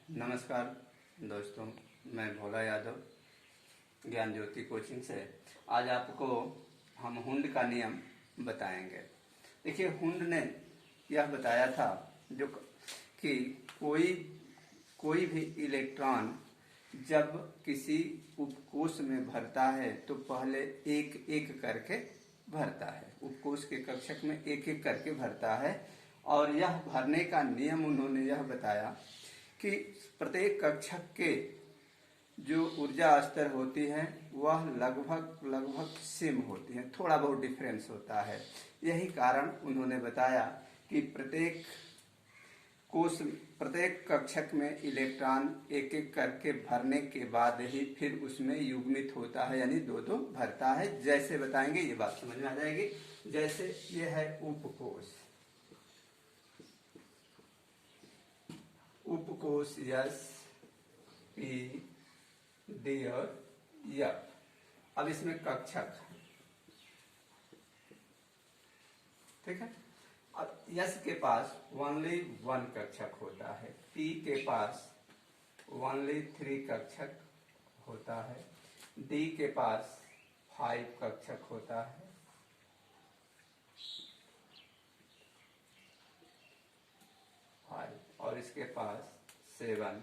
नमस्कार दोस्तों, मैं भोला यादव ज्ञान ज्योति कोचिंग से। आज आपको हम हुंड का नियम बताएंगे। देखिए, हुंड ने यह बताया था जो कि कोई कोई भी इलेक्ट्रॉन जब किसी उपकोष में भरता है तो पहले एक एक करके भरता है। उपकोष के कक्षक में एक एक करके भरता है और यह भरने का नियम उन्होंने यह बताया कि प्रत्येक कक्षक के जो ऊर्जा स्तर होती है वह लगभग सेम होती है, थोड़ा बहुत डिफरेंस होता है। यही कारण उन्होंने बताया कि प्रत्येक कक्षक में इलेक्ट्रॉन एक एक करके भरने के बाद ही फिर उसमें युग्मित होता है, यानी दो दो भरता है। जैसे बताएंगे ये बात समझ में आ जाएगी। जैसे ये है उपकोष यस, पी, डी और एफ। अब इसमें कक्षक, ठीक है। अब यस के पास ओनली वन कक्षक होता है, पी के पास ओनली 3 कक्षक होता है, डी के पास 5 कक्षक होता है, और इसके पास 7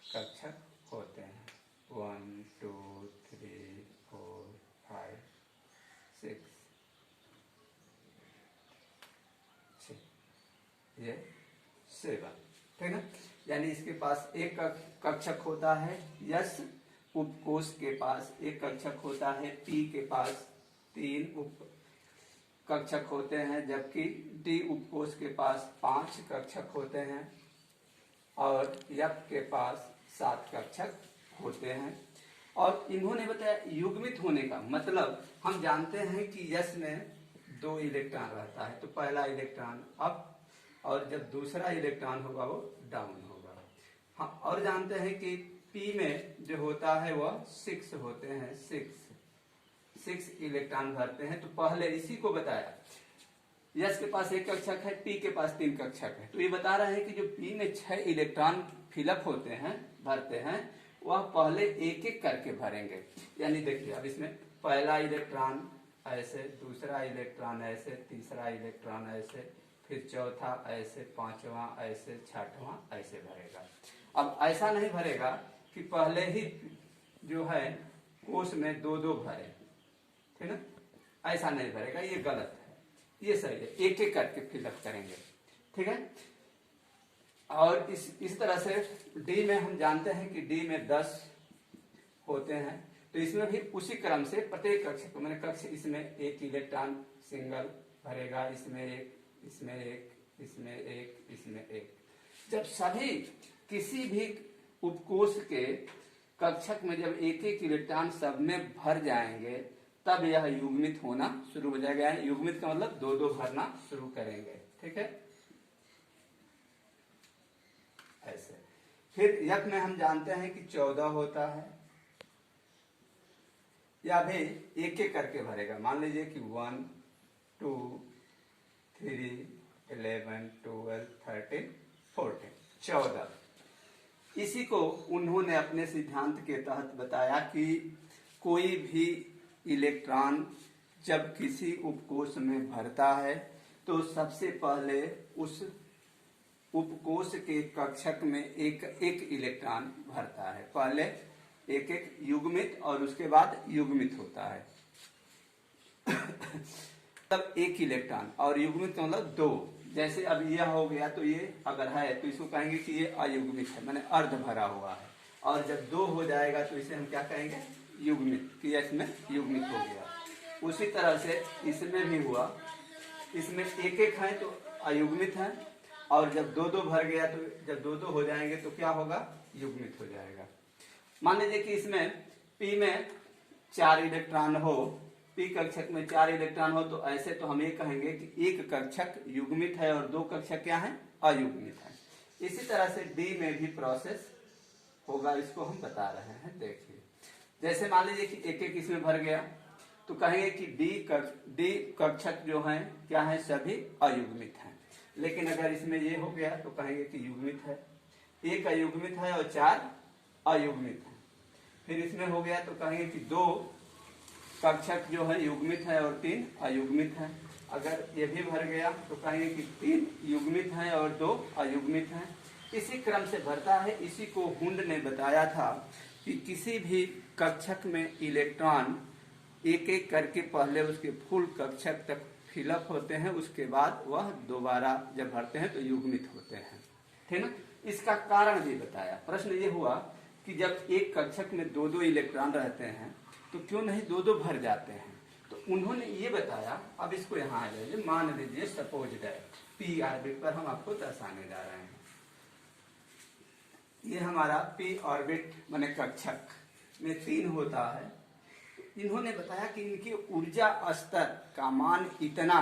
कक्षक होते हैं। 1 2 3 4 5 6 ये 7, ठीक है। यानी इसके पास एक कक्षक होता है, यस उपकोष के पास एक कक्षक होता है, पी के पास 3 कक्षक होते हैं, जबकि डी उपकोष के पास 5 कक्षक होते हैं और एफ के पास 7 कक्षक होते हैं। और इन्होंने बताया युग्मित होने का मतलब, हम जानते हैं कि यस में 2 इलेक्ट्रॉन रहता है तो पहला इलेक्ट्रॉन अप और जब दूसरा इलेक्ट्रॉन होगा वो डाउन होगा। हम और जानते हैं कि पी में जो होता है वह 6 होते हैं, 6 इलेक्ट्रॉन भरते हैं। तो पहले इसी को बताया, यस के पास 1 कक्षक है, पी के पास 3 कक्षक है। तो ये बता रहे हैं कि जो पी में 6 इलेक्ट्रॉन फिलअप होते हैं, भरते हैं, वह पहले एक एक करके भरेंगे। यानी देखिए, अब इसमें पहला इलेक्ट्रॉन ऐसे, दूसरा इलेक्ट्रॉन ऐसे, तीसरा इलेक्ट्रॉन ऐसे, फिर चौथा ऐसे, पांचवा ऐसे, छठवां ऐसे भरेगा। अब ऐसा नहीं भरेगा कि पहले ही जो है कोष में 2-2 भरे, ठीक है, ऐसा नहीं भरेगा, ये गलत है, ये सही है। एक एक करके फिलअप करेंगे, ठीक है। और इस तरह से डी में हम जानते हैं कि डी में 10 होते हैं, तो इसमें भी उसी क्रम से प्रत्येक कक्ष मैंने कक्ष इसमें एक इलेक्ट्रॉन सिंगल भरेगा, इसमें एक, इसमें एक, इसमें एक, इसमें एक। जब सभी किसी भी उपकोष के कक्षक में जब एक एक इलेक्ट्रॉन सब में भर जाएंगे तब यह युग्मित होना शुरू हो जाएगा। युग्मित का मतलब 2-2 भरना शुरू करेंगे, ठीक है, ऐसे। फिर यक में हम जानते हैं कि 14 होता है, या भी एक एक करके भरेगा। मान लीजिए कि 1 2 3 11 12 13 14 14। इसी को उन्होंने अपने सिद्धांत के तहत बताया कि कोई भी इलेक्ट्रॉन जब किसी उपकोष में भरता है तो सबसे पहले उस उपकोष के कक्षक में एक एक इलेक्ट्रॉन भरता है। पहले एक एक युग्मित और उसके बाद युग्मित होता है तब एक इलेक्ट्रॉन, और युग्मित का मतलब 2। जैसे अब यह हो गया तो ये अगर है तो इसको कहेंगे कि ये अयुग्मित है, माने अर्ध भरा हुआ है। और जब 2 हो जाएगा तो इसे हम क्या कहेंगे, युग्मित, कि इसमें युग्मित हो गया। उसी तरह से इसमें भी हुआ, इसमें एक एक है तो अयुग्मित है, और जब 2-2 भर गया तो जब 2-2 हो जाएंगे तो क्या होगा, युग्मित हो जाएगा। मान लीजिए कि इसमें पी में 4 इलेक्ट्रॉन हो, पी कक्षक में 4 इलेक्ट्रॉन हो, तो ऐसे तो हम ये कहेंगे कि एक कक्षक युग्मित है और 2 कक्षक क्या है, अयुग्मित है। इसी तरह से डी में भी प्रोसेस होगा, इसको हम बता रहे हैं। देखिए, जैसे मान लीजिए कि एक एक इसमें भर गया तो कहेंगे कि डी कक्षक जो है क्या है, सभी अयुग्मित हैं। लेकिन अगर इसमें ये हो गया तो कहेंगे कि युग्मित है। एक अयुग्मित है और 4 अयुग्मित है। फिर इसमें हो गया तो कहेंगे कि 2 कक्षक जो है युग्मित है और 3 अयुग्मित है। अगर ये भी भर गया तो कहेंगे कि 3 युग्मित है और 2 अयुग्मित है। इसी क्रम से भरता है। इसी को हुंड ने बताया था कि किसी भी कक्षक में इलेक्ट्रॉन एक एक करके पहले उसके फुल कक्षक तक फिलअप होते हैं, उसके बाद वह दोबारा जब भरते हैं तो युग्मित होते हैं, ठीक ना। इसका कारण भी बताया। प्रश्न ये हुआ कि जब एक कक्षक में 2-2 इलेक्ट्रॉन रहते हैं तो क्यों नहीं 2-2 भर जाते हैं। तो उन्होंने ये बताया। अब इसको यहाँ आ जाइए, मान लीजिए सपोज दैट पी ऑर्बिट पर हम आपको दर्शाने जा रहे हैं। ये हमारा पी ऑर्बिट माने कक्षक में 3 होता है। तो इन्होंने बताया कि इनकी ऊर्जा स्तर का मान इतना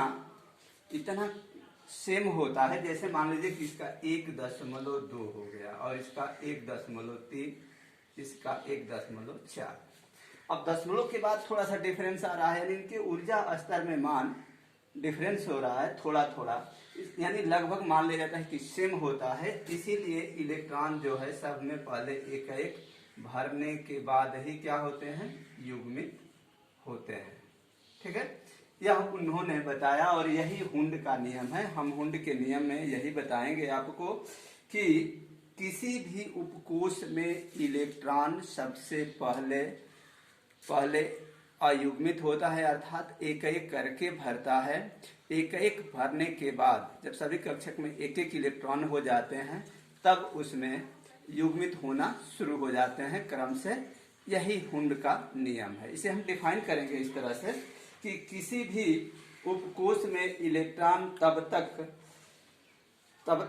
सेम होता है। जैसे मान लीजिए कि इसका 1.2 हो गया और इसका 1.3, इसका 1.4। अब दशमलव के बाद थोड़ा सा डिफरेंस आ रहा है, यानी इनके ऊर्जा स्तर में मान डिफरेंस हो रहा है थोड़ा थोड़ा, यानी लगभग मान लिया जाता है कि सेम होता है। इसीलिए इलेक्ट्रॉन जो है सब में पहले एक एक भरने के बाद ही क्या होते हैं, युग्मित होते हैं, ठीक है। यह उन्होंने बताया और यही हुंड का नियम है। हम हुंड के नियम में यही बताएंगे आपको कि किसी भी उपकोष में इलेक्ट्रॉन सबसे पहले अयुग्मित होता है, अर्थात एक एक करके भरता है। एक एक भरने के बाद जब सभी कक्षक में एक एक इलेक्ट्रॉन हो जाते हैं तब उसमें युग्मित होना शुरू हो जाते हैं क्रम से। यही हुंड का नियम है। इसे हम डिफाइन करेंगे इस तरह से कि किसी भी उपकोष में इलेक्ट्रॉन तब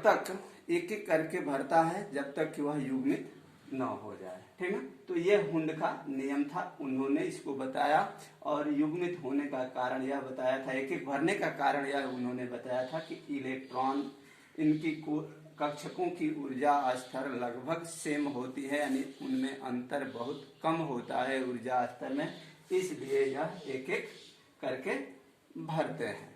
तक एक एक करके भरता है जब तक कि वह युग्मित न हो जाए, ठीक है। तो यह हुंड का नियम था, उन्होंने इसको बताया। और युग्मित होने का कारण यह बताया था, एक एक भरने का कारण यह उन्होंने बताया था कि इलेक्ट्रॉन इनकी कक्षकों की ऊर्जा स्तर लगभग सेम होती है, यानी उनमें अंतर बहुत कम होता है ऊर्जा स्तर में, इसलिए यह एक एक करके भरते हैं।